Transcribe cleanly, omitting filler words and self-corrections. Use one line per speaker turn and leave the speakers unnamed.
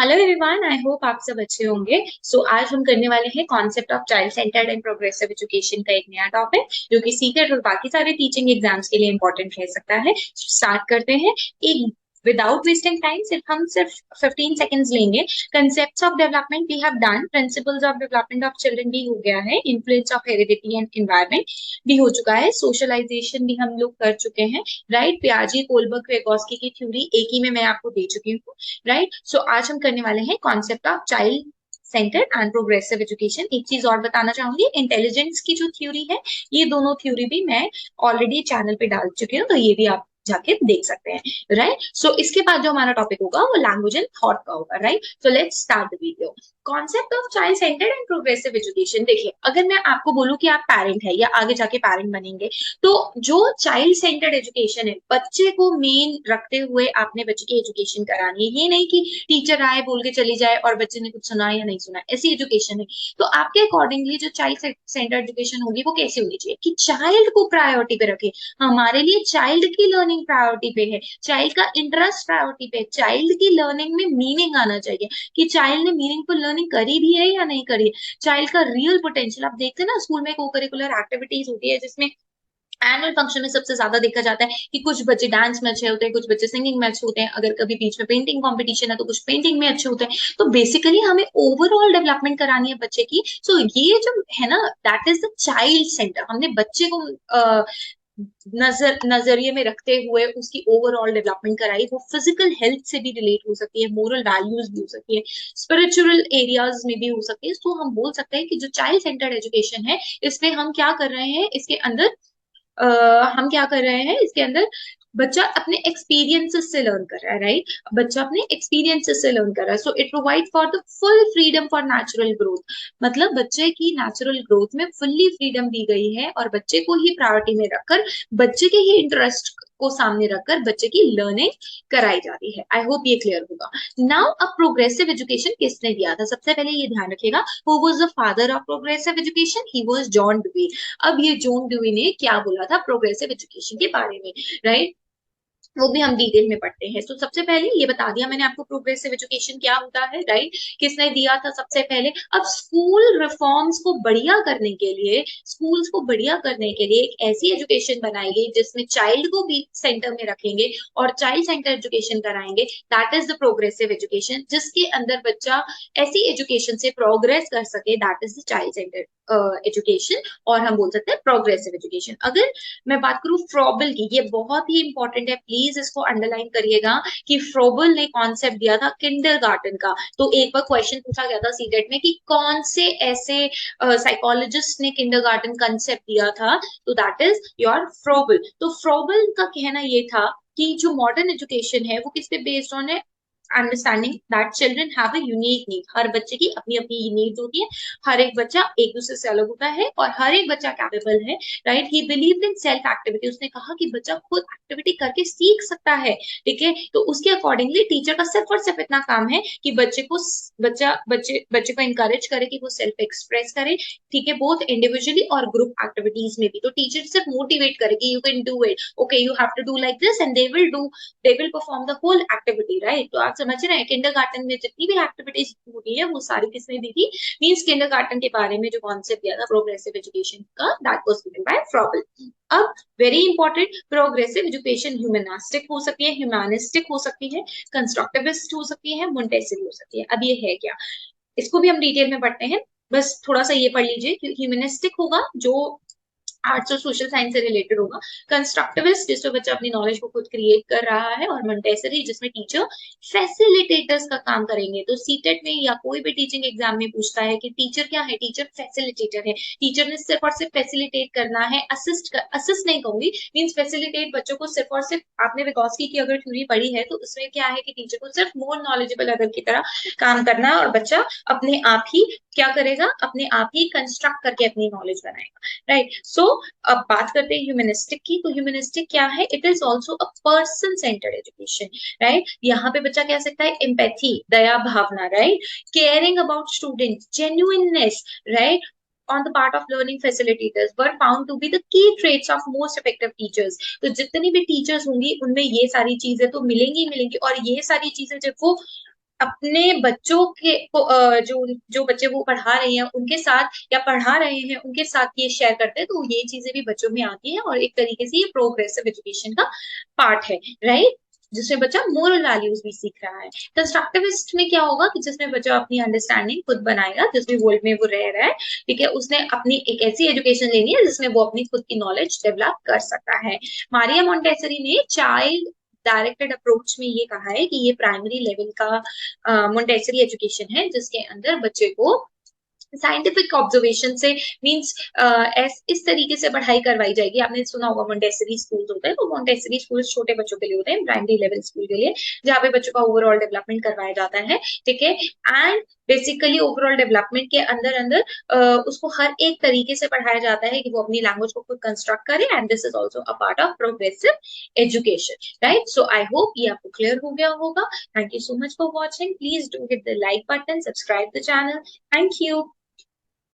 Hello everyone, I hope आप सब अच्छे होंगे। आज हम करने वाले हैं concept of child centred and progressive education का एक नया टॉपिक, जो कि सीटेट और बाकी सारे टीचिंग एग्जाम्स के लिए इंपॉर्टेंट रह सकता है। स्टार्ट करते हैं। एक विदाउट वेस्टिंग टाइम सिर्फ 15 सेकेंड्स लेंगे। Concepts of development we have done, principles of development of children भी हो गया है, influence of heredity and environment भी हो चुका है, सोशलाइजेशन भी हम लोग कर चुके हैं। राइट, पियाजी, कोलबर्ग, वेगोस्की की थ्योरी एक ही में मैं आपको दे चुकी हूँ। राइट, आज हम करने वाले हैं concept of child centred and progressive education. एक चीज और बताना चाहूंगी, इंटेलिजेंस की जो थ्योरी है, ये दोनों थ्योरी भी मैं ऑलरेडी चैनल पे डाल चुकी हूँ, तो ये भी आप जाके देख सकते हैं। राइट, इसके बाद जो हमारा टॉपिक होगा वो लैंग्वेज एंड थॉट का होगा। Right, let's start the video. Concept of child centred and progressive education. देखिए, अगर मैं आपको बोलूं कि आप पेरेंट है या आगे जाके पेरेंट बनेंगे, तो जो चाइल्ड सेंटर्ड एजुकेशन है, बच्चे को मेन रखते हुए आपने बच्चे की एजुकेशन करानी है। ये नहीं कि टीचर आए बोल के चली जाए और बच्चे ने कुछ सुना या नहीं सुना, ऐसी एजुकेशन है। तो आपके अकॉर्डिंगली जो चाइल्ड सेंटर्ड एजुकेशन होगी वो कैसे होनी चाहिए कि चाइल्ड को प्रायोरिटी पे रखे। हमारे लिए चाइल्ड की लर्निंग प्रायोरिटी पे है, चाइल्ड का इंटरेस्ट प्रायोरिटी पे है, चाइल्ड की लर्निंग में मीनिंग आना चाहिए कि चाइल्ड ने मीनिंगफुल लर्निंग करी भी है या नहीं करी है। चाइल्ड का रियल पोटेंशियल, आप देखते हैं ना स्कूल में को करिकुलर एक्टिविटीज होती है, जिसमें एनुअल फंक्शन में सबसे ज्यादा देखा जाता है कि कुछ बच्चे डांस में अच्छे होते हैं, कुछ बच्चे सिंगिंग में अच्छे होते हैं, अगर कभी बीच में पेंटिंग कंपटीशन है तो कुछ पेंटिंग में अच्छे होते हैं। तो बेसिकली हमें ओवरऑल डेवलपमेंट करानी है बच्चे की। ये जो है ना, that is the child centre. हमने बच्चे को नजरिए में रखते हुए उसकी ओवरऑल डेवलपमेंट कराई। वो फिजिकल हेल्थ से भी रिलेट हो सकती है, मोरल वैल्यूज भी हो सकती है, स्पिरिचुअल एरियाज में भी हो सकती है। तो हम बोल सकते हैं कि जो चाइल्ड सेंटर्ड एजुकेशन है, इसमें हम क्या कर रहे हैं, इसके अंदर हम क्या कर रहे हैं, इसके अंदर बच्चा अपने एक्सपीरियंसेस से लर्न कर रहा है। राइट, बच्चा अपने एक्सपीरियंसेस से लर्न कर रहा है। So it provide for the full freedom for natural growth. मतलब बच्चे की नेचुरल ग्रोथ में फुल्ली फ्रीडम दी गई है, और बच्चे को ही प्रायोरिटी में रखकर, बच्चे के ही इंटरेस्ट को सामने रखकर बच्चे की लर्निंग कराई जा रही है। आई होप ये क्लियर होगा। नाउ, अब प्रोग्रेसिव एजुकेशन किसने दिया था? सबसे पहले ये ध्यान रखिएगा, who was the father of progressive education? He was John Dewey. अब ये जॉन डुवी ने क्या बोला था प्रोग्रेसिव एजुकेशन के बारे में? राइट, वो भी हम डिटेल में पढ़ते हैं। तो सबसे पहले ये बता दिया मैंने आपको प्रोग्रेसिव एजुकेशन क्या होता है। राइट, किसने दिया था सबसे पहले? अब स्कूल रिफॉर्म्स को बढ़िया करने के लिए, स्कूल्स को बढ़िया करने के लिए एक ऐसी एजुकेशन बनाई गई जिसमें चाइल्ड को भी सेंटर में रखेंगे और चाइल्ड सेंटर एजुकेशन कराएंगे। That is the progressive education, जिसके अंदर बच्चा ऐसी एजुकेशन से प्रोग्रेस कर सके। That is the child centre education, और हम बोल सकते हैं प्रोग्रेसिव एजुकेशन। अगर मैं बात करूं फ्रॉबल की, ये बहुत ही इंपॉर्टेंट है, प्लीज इसको अंडरलाइन करिएगा कि फ्रॉबल ने कॉन्सेप्ट दिया था किंडरगार्टन का। तो एक बार क्वेश्चन पूछा गया था सीटेट में कि कौन से ऐसे साइकोलॉजिस्ट ने किंडरगार्टन कॉन्सेप्ट दिया था, तो दैट इज योर फ्रॉबल। तो फ्रॉबल का कहना ये था कि जो मॉडर्न एजुकेशन है वो किस पे बेस्ड ऑन है? Understanding that children have a unique need. हर बच्चे की अपनी अपनी नीड्स होती है, हर एक बच्चा एक दूसरे से अलग होता है, और हर एक बच्चा कैपेबल है। Right, he believed in self activity. उसने कहा कि बच्चा खुद एक्टिविटी करके सीख सकता है। ठीक है, तो उसके अकॉर्डिंगली टीचर का सिर्फ और सिर्फ इतना काम है कि बच्चे को इंकरेज करे कि वो सेल्फ एक्सप्रेस करे। ठीक है, बोथ इंडिविजुअली और ग्रुप एक्टिविटीज में भी। तो टीचर सिर्फ मोटिवेट करे कि you can do it, okay you have to do like this, and they will perform the whole activity. Right, तो आप समझ रहे हैं किंडरगार्टन में जितनी भी एक्टिविटीज होती है वो सारी किसने दी थी? मींस किंडरगार्टन के बारे में जो कॉन्सेप्ट दिया था प्रोग्रेसिव एजुकेशन का, दैट वाज गिवन बाय फ्रॉबल। अब वेरी इंपॉर्टेंट, प्रोग्रेसिव एजुकेशन ह्यूमनास्टिक हो सकती है, ह्यूमैनिस्टिक हो सकती है, कंस्ट्रक्टिविस्ट हो सकती है, मोंटेसरी हो सकती है। अब ये है क्या, इसको भी हम डिटेल में पढ़ते हैं। बस थोड़ा सा ये पढ़ लीजिए कि ह्यूमनिस्टिक होगा जो आर्ट्स और सोशल साइंस से रिलेटेड होगा, कंस्ट्रक्टिविस्ट जिसमें बच्चा अपनी नॉलेज को खुद क्रिएट कर रहा है, और मोंटेसरी जिसमें टीचर फैसिलिटेटर्स का काम करेंगे। तो सीटेट में या कोई भी टीचिंग एग्जाम में पूछता है कि टीचर क्या है? टीचर फैसिलिटेटर है। टीचर ने सिर्फ और सिर्फ फैसिलिटेट करना है, असिस्ट नहीं कहूंगी, मीन्स फैसिलिटेट बच्चों को सिर्फ और सिर्फ। आपने विगोस्की की अगर थ्योरी पढ़ी है तो उसमें क्या है कि टीचर को सिर्फ मोर नॉलेजेबल अदर की तरह काम करना है, और बच्चा अपने आप ही क्या करेगा? अपने आप ही कंस्ट्रक्ट करके अपनी नॉलेज बनाएगा। राइट, अब बात करते हैं ह्यूमनिस्टिक की। तो ह्यूमनिस्टिक क्या है? It is also a person centered education. Right, यहाँ पे बच्चा कह सकता है एम्पैथी, दया भावना, right, caring about student, genuineness, right, on the part of learning facilitators were found to be the key traits of most effective teachers। तो जितनी भी टीचर्स होंगी उनमें ये सारी चीजें तो मिलेंगी ही मिलेंगी, और ये सारी चीजें जब वो अपने बच्चों के को जो जो बच्चे वो पढ़ा रहे हैं उनके साथ या पढ़ा रहे हैं उनके साथ ये शेयर करते हैं, तो ये चीजें भी बच्चों में आती है और एक तरीके से ये प्रोग्रेसिव एजुकेशन का पार्ट है, राइट, जिसमें बच्चा मोरल वैल्यूज भी सीख रहा है। कंस्ट्रक्टिविस्ट में क्या होगा कि जिसमें बच्चा अपनी अंडरस्टैंडिंग खुद बनाएगा, जिस भी वर्ल्ड में वो रह रहा है, ठीक है, उसने अपनी एक ऐसी एजुकेशन लेनी है जिसमें वो अपनी खुद की नॉलेज डेवलप कर सकता है। मारिया मोंटेसरी ने चाइल्ड डायरेक्टेड अप्रोच में ये कहा है कि ये प्राइमरी लेवल का मोंटेसरी एजुकेशन है, जिसके अंदर बच्चे को साइंटिफिक ऑब्जर्वेशन से मींस इस तरीके से पढ़ाई करवाई जाएगी। आपने सुना होगा मोंटेसरी स्कूल्स होते हैं, तो मोंटेसरी स्कूल छोटे बच्चों के लिए होते हैं, प्राइमरी लेवल स्कूल के लिए, जहाँ पे बच्चों का ओवरऑल डेवलपमेंट करवाया जाता है, ठीक है। एंड बेसिकली ओवरऑल डेवलपमेंट के अंदर अंदर उसको हर एक तरीके से पढ़ाया जाता है कि वो अपनी लैंग्वेज को खुद कंस्ट्रक्ट करे, and this is also a part of progressive education, right. So I hope ये आपको क्लियर हो गया होगा। Thank you so much for watching. Please do hit the like button, subscribe the channel. Thank you.